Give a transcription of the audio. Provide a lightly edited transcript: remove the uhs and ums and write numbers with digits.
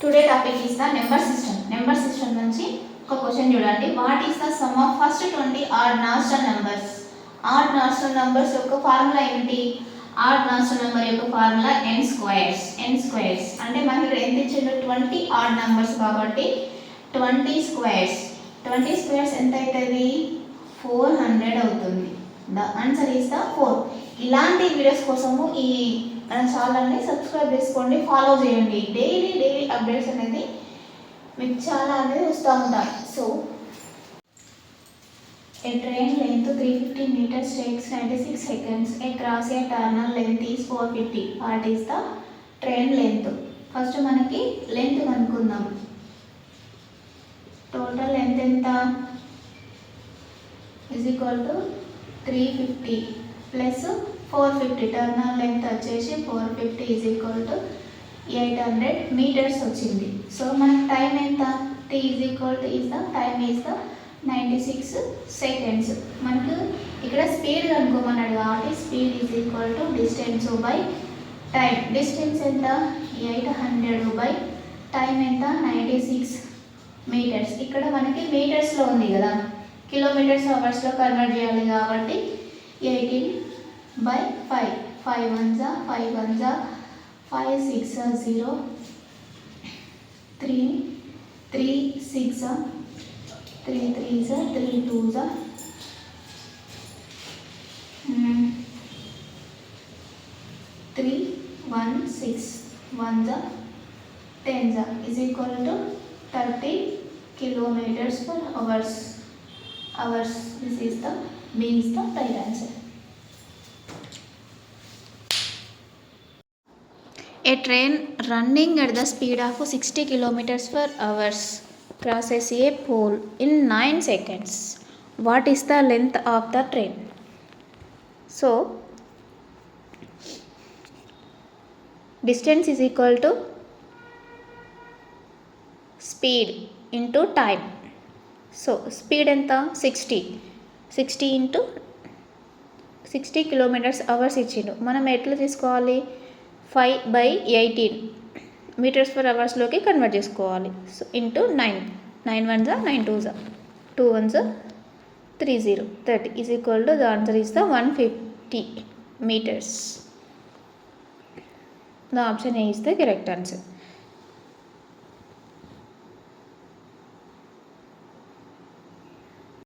Today topic is the number system. Number system నుంచి ఒక question చూడండి. What is the sum of first 20 odd natural numbers? Odd natural numbers యొక్క formula ఏమిటి? Odd natural number యొక్క formula n squares. అంటే మనకి ఇక్కడ ఎంత ఇచ్చిండు? 20 ఆడ్ నంబర్స్ కాబట్టి 20 స్క్వేర్స్. 20 స్క్వేర్స్ ఎంత అవుతుంది? 400 అవుతుంది. The answer is the 4. ఇలాంటి వీడియోస్ కోసము ఈ మన ఛానల్ని సబ్స్క్రైబ్ చేసుకోండి, ఫాలో చేయండి. డైలీ అప్డేట్స్ అనేది మీకు చాలా అనేది వస్తూ ఉంటాయి. So a train length 350 meters takes 96 seconds. A cross a tunnel length is 450. What is the train length? First మనకి లెంత్ కనుక్కుందాం. టోటల్ లెంత్ ఎంత? Is equal to 350 plus 450. Tunnel length వచ్చేసి 450 ఈజ్ ఈక్వల్ టు 800 మీటర్స్ వచ్చింది. So మనకి time ఎంత? t is equal to is the time is the 96 seconds. మనకు ఇక్కడ speed కనుక్కోమన్నాడు కాబట్టి speed is equal to distance by time. Distance ఎంత? 800 by time ఎంత? 96 మీటర్స్. ఇక్కడ మనకి మీటర్స్లో ఉంది కదా, కిలోమీటర్స్ అవర్స్లో కన్వర్ట్ చేయాలి కాబట్టి 18 by 5. 5 1s 5 1s 5 6 0 3 3 6 3 3s 3 2s 3 1 6 1s 10s is equal to 30 kilometers per hours. This is the B is the right answer. A train running at the speed of 60 kilometers per hour crosses a pole in 9 seconds. What is the length of the train? So, distance is equal to speed into time. So, speed enta 60 into 60 kilometers hours ఇచ్చిండు. మనం ఎట్లా తీసుకోవాలి? 5 by 18 metres per అవర్స్లోకి convert చేసుకోవాలి. So into 9 9 1s 9 2s 2 1s 30 30 is equal to the answer is the 150 meters. The option A is the correct answer.